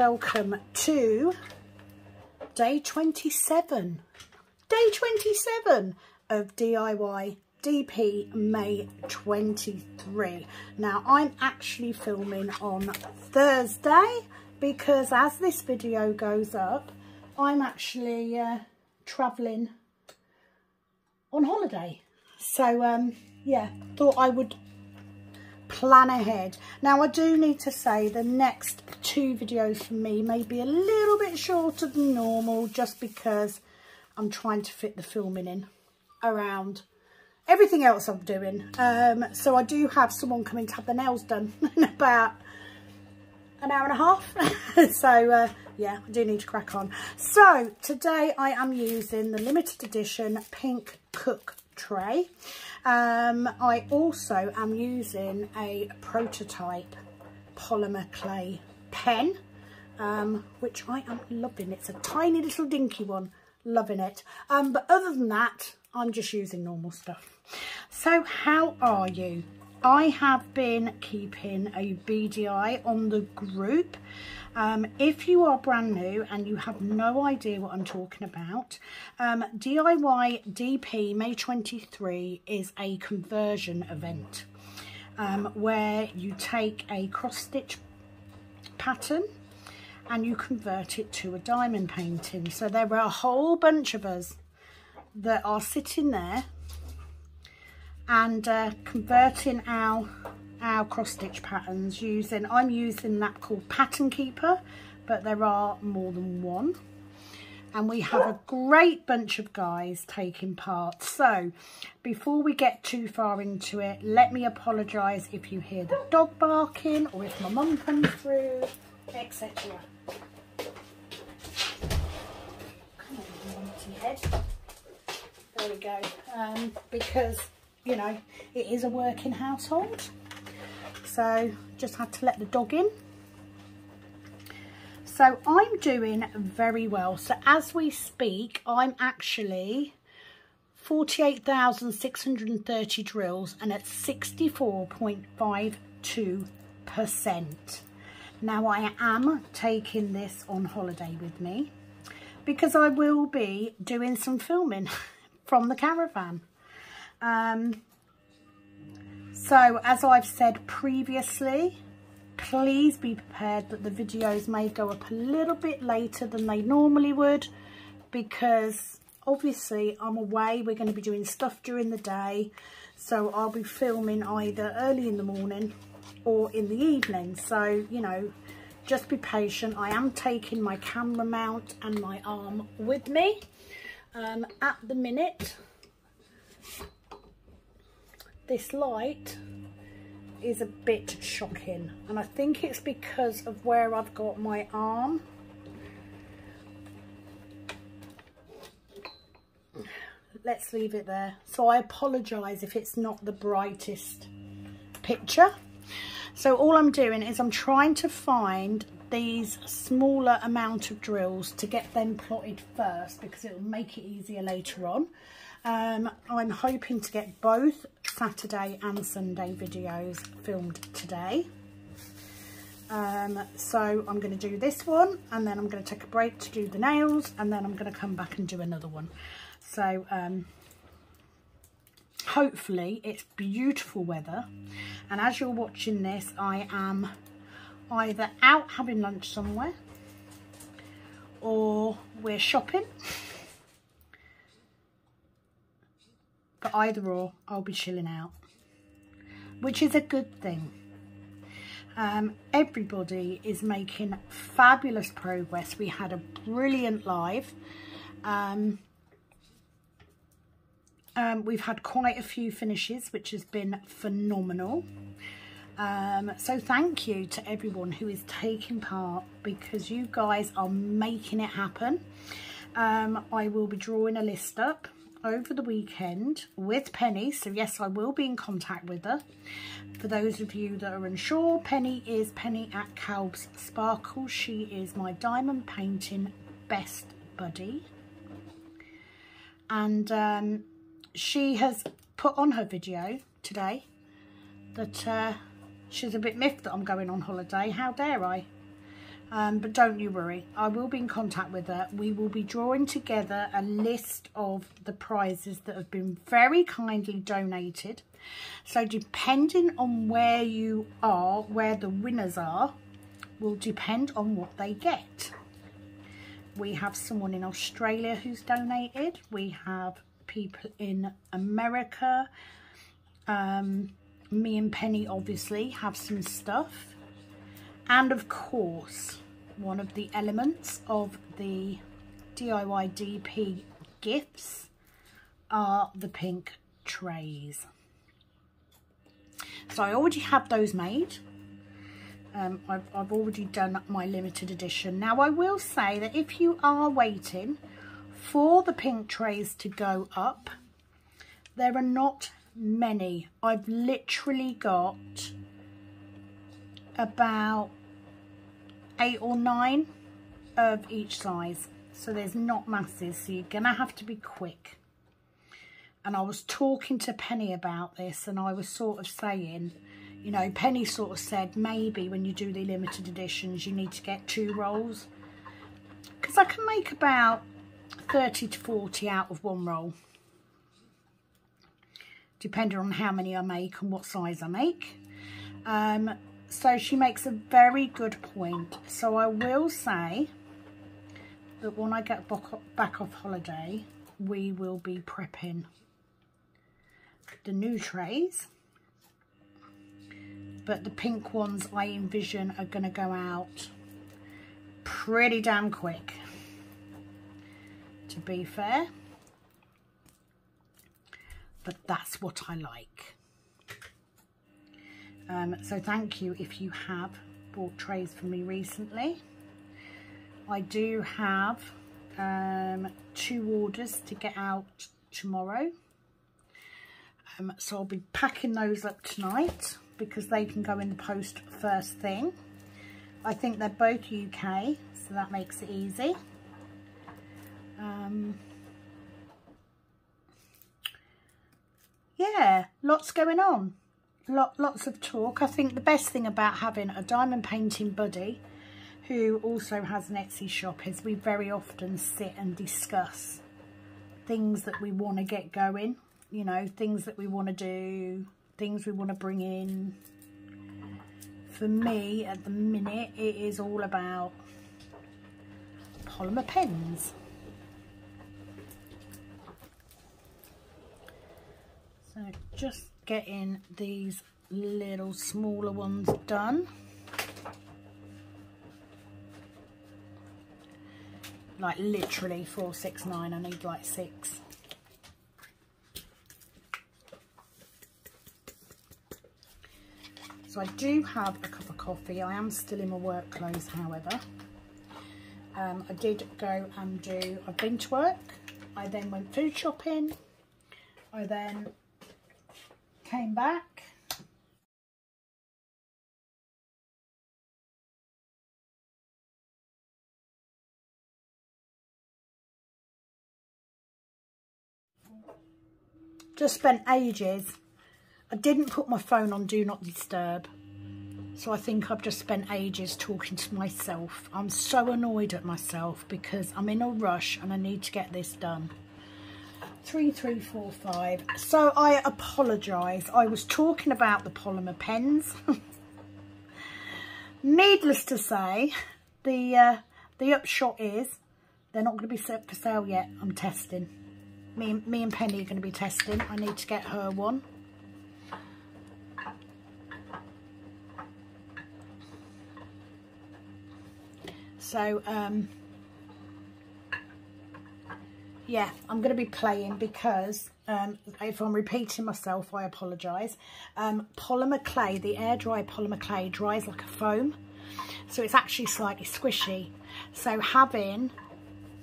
welcome to day 27. Day 27 of DIY DP May 23. Now I'm actually filming on Thursday because as this video goes up, I'm actually travelling on holiday. So yeah, thought I would plan ahead. Now I do need to say the next two videos from me may be a little bit shorter than normal just because I'm trying to fit the filming in around everything else I'm doing. So I do have someone coming to have their nails done in about an hour and a half. So yeah, I do need to crack on. So today I am using the limited edition pink cook tray. I also am using a prototype polymer clay pen, which I am loving. It's a tiny little dinky one, loving it. But other than that, I'm just using normal stuff. So how are you? I have been keeping a beady eye on the group. If you are brand new and you have no idea what I'm talking about, DIY DP May 23 is a conversion event where you take a cross stitch pattern and you convert it to a diamond painting. So there are a whole bunch of us that are sitting there and converting our cross stitch patterns using, I'm using that called Pattern Keeper, but there are more than one, and we have a great bunch of guys taking part. So before we get too far into it, let me apologise if you hear the dog barking or if my mum comes through, etc. Come on, you head. There we go. Because you know, it is a working household. So just had to let the dog in. So I'm doing very well. So as we speak, I'm actually 48,630 drills and at 64.52%. Now I am taking this on holiday with me because I will be doing some filming from the caravan. So as I've said previously, please be prepared that the videos may go up a little bit later than they normally would because obviously I'm away. We're going to be doing stuff during the day, so I'll be filming either early in the morning or in the evening. So, you know, just be patient. I am taking my camera mount and my arm with me. At the minute, this light is a bit shocking, and I think it's because of where I've got my arm. Let's leave it there. So I apologise if it's not the brightest picture. So all I'm doing is I'm trying to find these smaller amount of drills to get them plotted first because it'll make it easier later on. I'm hoping to get both Saturday and Sunday videos filmed today. So I'm going to do this one and then I'm going to take a break to do the nails and then I'm going to come back and do another one. So hopefully it's beautiful weather, and as you're watching this I am either out having lunch somewhere or we're shopping. But either or, I'll be chilling out, which is a good thing. Everybody is making fabulous progress. We had a brilliant live. We've had quite a few finishes, which has been phenomenal. So thank you to everyone who is taking part because you guys are making it happen. I will be drawing a list up over the weekend with Penny, so yes, I will be in contact with her. For those of you that are unsure, Penny is Penny at Calb's Sparkle. She is my diamond painting best buddy, and she has put on her video today that she's a bit miffed that I'm going on holiday. How dare I? But don't you worry, I will be in contact with her. We will be drawing together a list of the prizes that have been very kindly donated. So depending on where you are, where the winners are, will depend on what they get. We have someone in Australia who's donated. We have people in America. Me and Penny obviously have some stuff. And of course, one of the elements of the DIY DP gifts are the pink trays. So I already have those made. I've already done my limited edition. Now I will say that if you are waiting for the pink trays to go up, there are not many. I've literally got about 8 or 9 of each size, so there's not masses, so you're gonna have to be quick. And I was talking to Penny about this, and I was sort of saying, you know, Penny sort of said maybe when you do the limited editions you need to get 2 rolls, because I can make about 30 to 40 out of 1 roll, depending on how many I make and what size I make. So she makes a very good point. So I will say that when I get back off holiday, we will be prepping the new trays. But the pink ones I envision are going to go out pretty damn quick, to be fair. But that's what I like. So thank you if you have bought trays for me recently. I do have 2 orders to get out tomorrow. So I'll be packing those up tonight because they can go in the post first thing. I think they're both UK, so that makes it easy. Yeah, lots going on. Lots of talk. I think the best thing about having a diamond painting buddy who also has an Etsy shop is we very often sit and discuss things that we want to get going, you know, things that we want to do, things we want to bring in. For me at the minute it is all about polymer pens. So just getting these little smaller ones done. Like literally 4, 6, 9. I need like 6. So I do have a cup of coffee. I am still in my work clothes, however. I did go and I've been to work. I then went food shopping. I then came back. Just spent ages. I didn't put my phone on Do Not Disturb. So I think I've just spent ages talking to myself. I'm so annoyed at myself because I'm in a rush and I need to get this done. 3, 3, 4, 5. So I apologise. I was talking about the polymer pens. Needless to say, the upshot is they're not going to be set for sale yet. I'm testing. Me and Penny are going to be testing. I need to get her one. So, yeah, I'm going to be playing because if I'm repeating myself, I apologise. Polymer clay, the air dry polymer clay dries like a foam. So it's actually slightly squishy. So having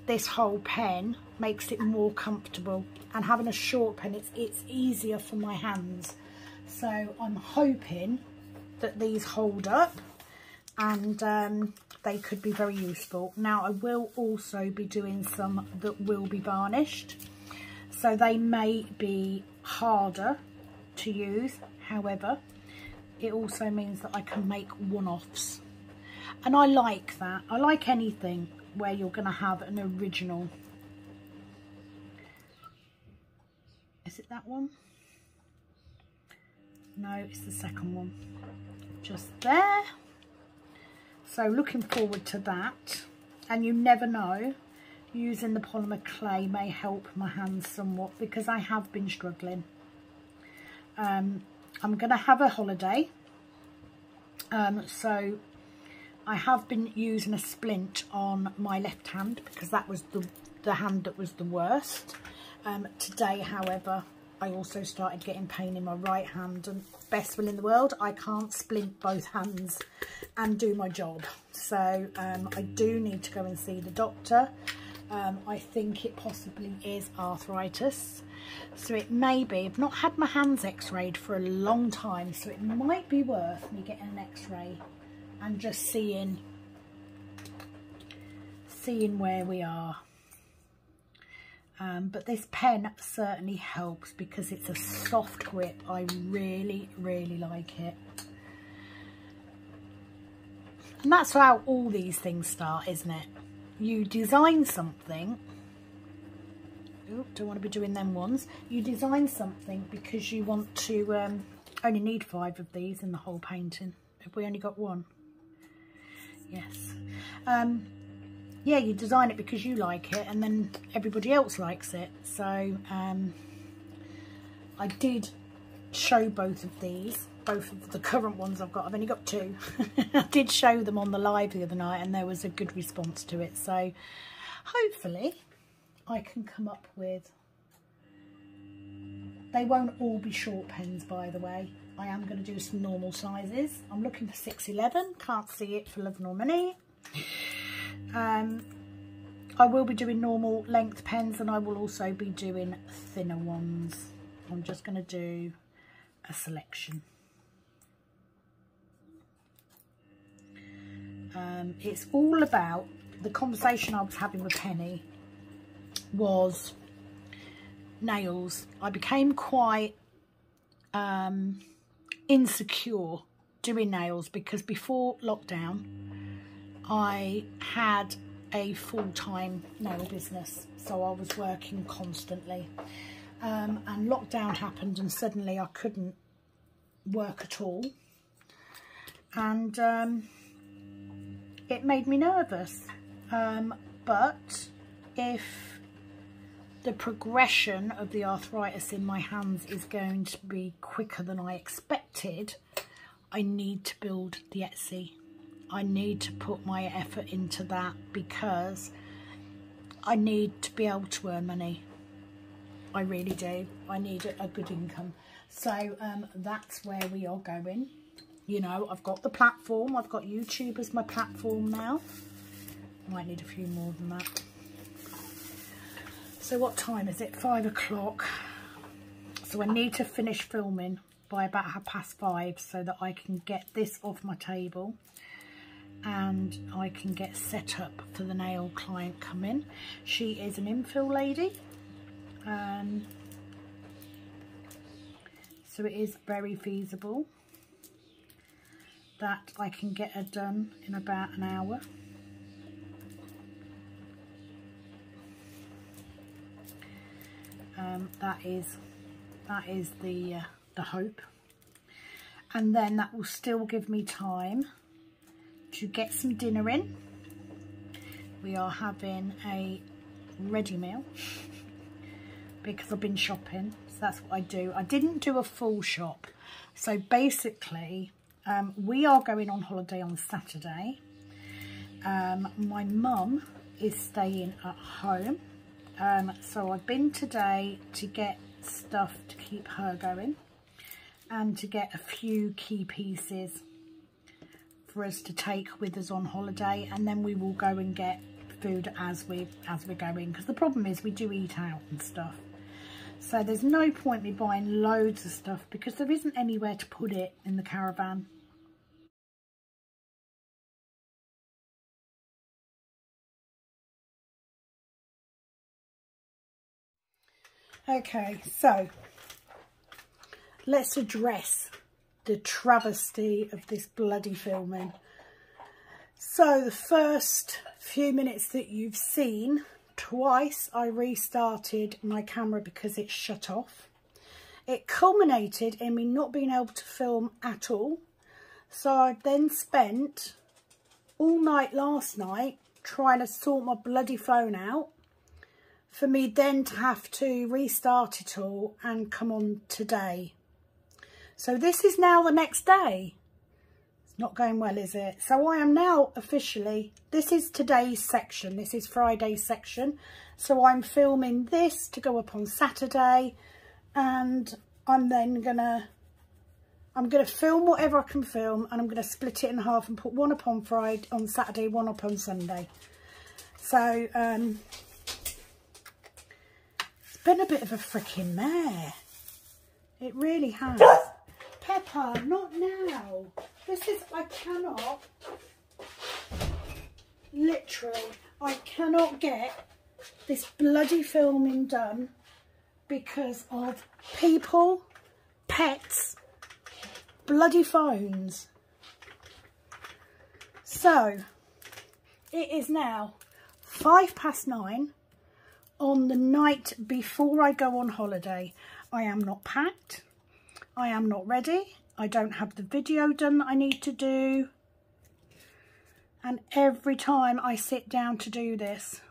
this whole pen makes it more comfortable. And having a short pen, it's easier for my hands. So I'm hoping that these hold up and they could be very useful. Now I will also be doing some that will be varnished, so they may be harder to use. However, it also means that I can make one-offs. And I like that. I like anything where you're going to have an original. Is it that one? No, it's the second one. Just there. So looking forward to that. And you never know, using the polymer clay may help my hands somewhat, because I have been struggling. I'm going to have a holiday. So I have been using a splint on my left hand, because that was the hand that was the worst. Today, however, I also started getting pain in my right hand, and best will in the world, I can't splint both hands and do my job. So I do need to go and see the doctor. I think it possibly is arthritis. So it may be, I've not had my hands x-rayed for a long time, so it might be worth me getting an x-ray and just seeing where we are. But this pen certainly helps because it's a soft grip. I really, really like it. And that's how all these things start, isn't it? You design something. Oh, don't want to be doing them ones. You design something because you want to only need 5 of these in the whole painting. Have we only got 1? Yes. Yeah, you design it because you like it, and then everybody else likes it. So I did show both of these, both of the current ones I've got. I've only got 2. I did show them on the live the other night, and there was a good response to it. So hopefully I can come up with, they won't all be short pens, by the way. I am going to do some normal sizes. I'm looking for 611, can't see it for love nor money. I will be doing normal length pens, and I will also be doing thinner ones. I'm just going to do a selection. It's all about, the conversation I was having with Penny was nails. I became quite insecure doing nails because before lockdown I had a full-time nail business, so I was working constantly, and lockdown happened and suddenly I couldn't work at all, and it made me nervous, but if the progression of the arthritis in my hands is going to be quicker than I expected, I need to build the Etsy. I need to put my effort into that because I need to be able to earn money. I really do. I need a good income. So that's where we are going. You know, I've got the platform. I've got YouTube as my platform now. Might need a few more than that. So what time is it? 5 o'clock. So I need to finish filming by about 5:30 so that I can get this off my table and I can get set up for the nail client come in. She is an infill lady. So it is very feasible that I can get her done in about an hour. That is the hope, and then that will still give me time to get some dinner in. We are having a ready meal because I've been shopping, so that's what I do. I didn't do a full shop, so basically we are going on holiday on Saturday. My mum is staying at home. So I've been today to get stuff to keep her going and to get a few key pieces for us to take with us on holiday, and then we will go and get food as we're going, because the problem is we do eat out and stuff, so there's no point me buying loads of stuff because there isn't anywhere to put it in the caravan. Okay, so let's address the travesty of this bloody filming. So the first few minutes that you've seen, twice I restarted my camera because it shut off. It culminated in me not being able to film at all. So I then spent all night last night trying to sort my bloody phone out, for me then to have to restart it all and come on today. So this is now the next day. It's not going well, is it? So I am now officially, this is today's section, this is Friday's section. So I'm filming this to go up on Saturday, and I'm then I'm gonna film whatever I can film, and I'm gonna split it in half and put one up on Friday, on Saturday, one up on Sunday. So it's been a bit of a freaking mare. It really has. Pepper, not now. This is, I cannot, literally, I cannot get this bloody filming done because of people, pets, bloody phones. So it is now 9:05 on the night before I go on holiday. I am not packed. I am not ready. I don't have the video done that I need to do. And every time I sit down to do this,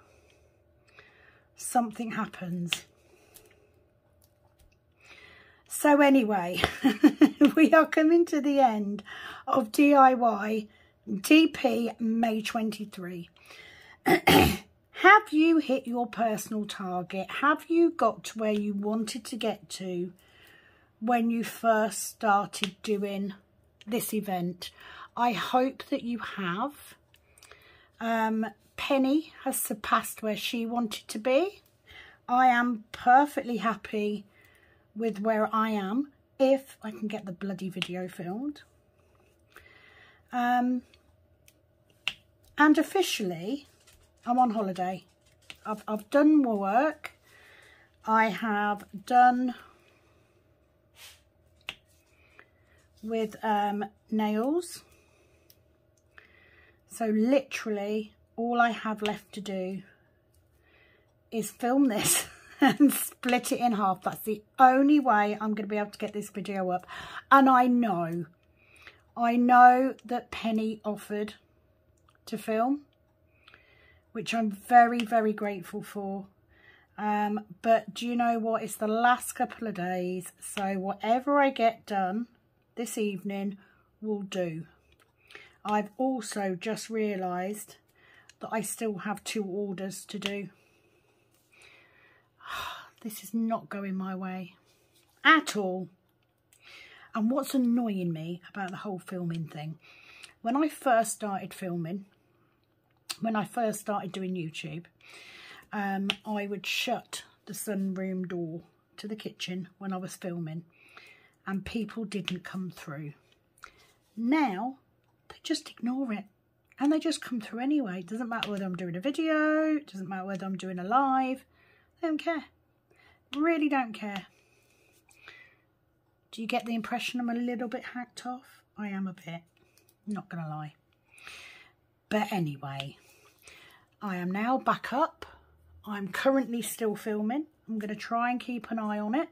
something happens. So anyway, we are coming to the end of DIY DP May 23. Have you hit your personal target? Have you got to where you wanted to get to when you first started doing this event? I hope that you have. Penny has surpassed where she wanted to be. I am perfectly happy with where I am, if I can get the bloody video filmed. And officially, I'm on holiday. I've done more work. I have done with nails. So literally all I have left to do is film this and split it in half. That's the only way I'm going to be able to get this video up. And I know that Penny offered to film, which I'm very, very grateful for. But do you know what? It's the last couple of days. So whatever I get done this evening will do. I've also just realised that I still have 2 orders to do. This is not going my way at all. And what's annoying me about the whole filming thing, when I first started filming, when I first started doing YouTube, I would shut the sunroom door to the kitchen when I was filming and people didn't come through. Now they just ignore it and they just come through anyway. It doesn't matter whether I'm doing a video, it doesn't matter whether I'm doing a live, they don't care. Really don't care. Do you get the impression I'm a little bit hacked off? I am a bit, not gonna lie. But anyway, I am now back up. I'm currently still filming. I'm going to try and keep an eye on it.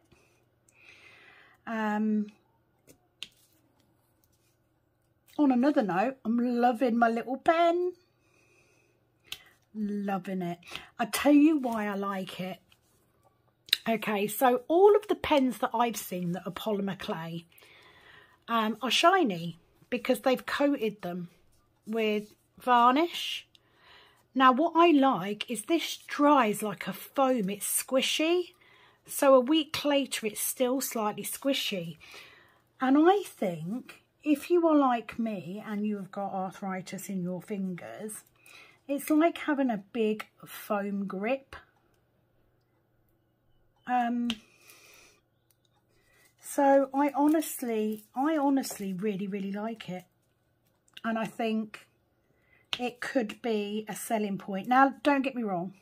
On another note, I'm loving my little pen. Loving it. I'll tell you why I like it. Okay, so all of the pens that I've seen that are polymer clay are shiny because they've coated them with varnish. Now what I like is this dries like a foam. It's squishy, so a week later it's still slightly squishy. And I think if you are like me and you have got arthritis in your fingers, it's like having a big foam grip. So I honestly really, really like it. And I think it could be a selling point. Now, don't get me wrong.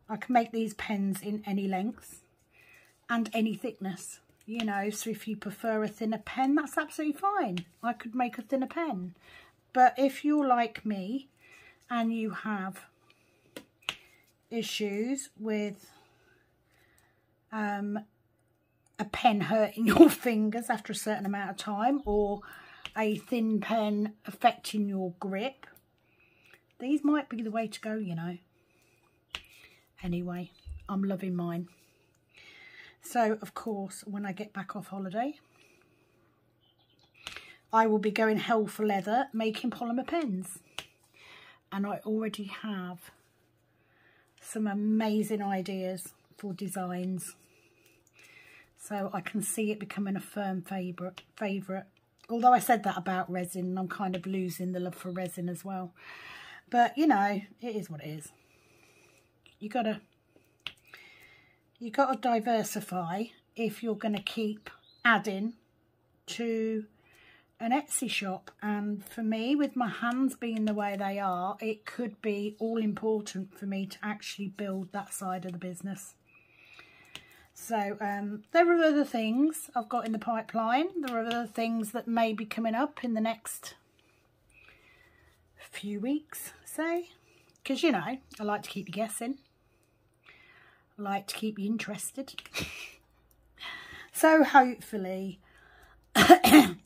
I can make these pens in any length and any thickness, you know. So if you prefer a thinner pen, that's absolutely fine. I could make a thinner pen. But if you're like me and you have issues with a pen hurting your fingers after a certain amount of time, or a thin pen affecting your grip, these might be the way to go, you know. Anyway, I'm loving mine. So, of course, when I get back off holiday, I will be going hell for leather making polymer pens. And I already have some amazing ideas for designs. So I can see it becoming a firm favourite. Although I said that about resin, and I'm kind of losing the love for resin as well. But, you know, it is what it is. You gotta diversify if you're going to keep adding to an Etsy shop. And for me, with my hands being the way they are, it could be all important for me to actually build that side of the business. So there are other things I've got in the pipeline. There are other things that may be coming up in the next few weeks, say. Because, you know, I like to keep you guessing. I like to keep you interested. So hopefully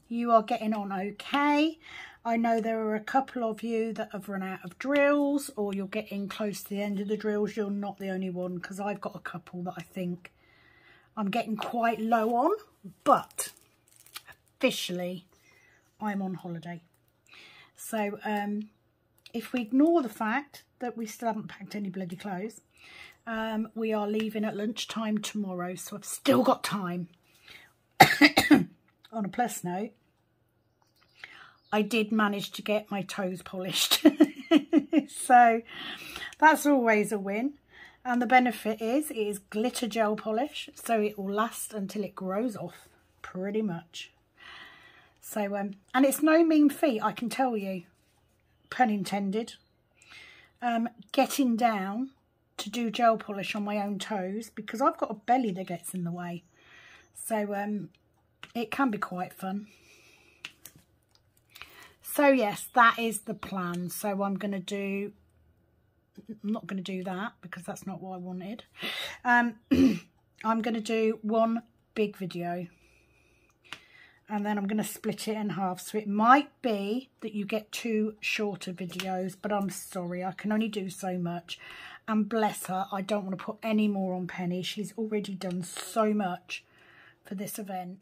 you are getting on okay. I know there are a couple of you that have run out of drills, or you're getting close to the end of the drills. You're not the only one, because I've got a couple that I think I'm getting quite low on, but officially I'm on holiday. So if we ignore the fact that we still haven't packed any bloody clothes, we are leaving at lunchtime tomorrow, so I've still got time. On a plus note, I did manage to get my toes polished. So that's always a win. And the benefit is, it is glitter gel polish, so it will last until it grows off, pretty much. So, and it's no mean feat, I can tell you, pun intended, getting down to do gel polish on my own toes, because I've got a belly that gets in the way. So, it can be quite fun. So, yes, that is the plan. So, I'm not going to do that, because that's not what I wanted. I'm going to do one big video, and then I'm going to split it in half. So it might be that you get 2 shorter videos, but I'm sorry, I can only do so much. And bless her, I don't want to put any more on Penny. She's already done so much for this event.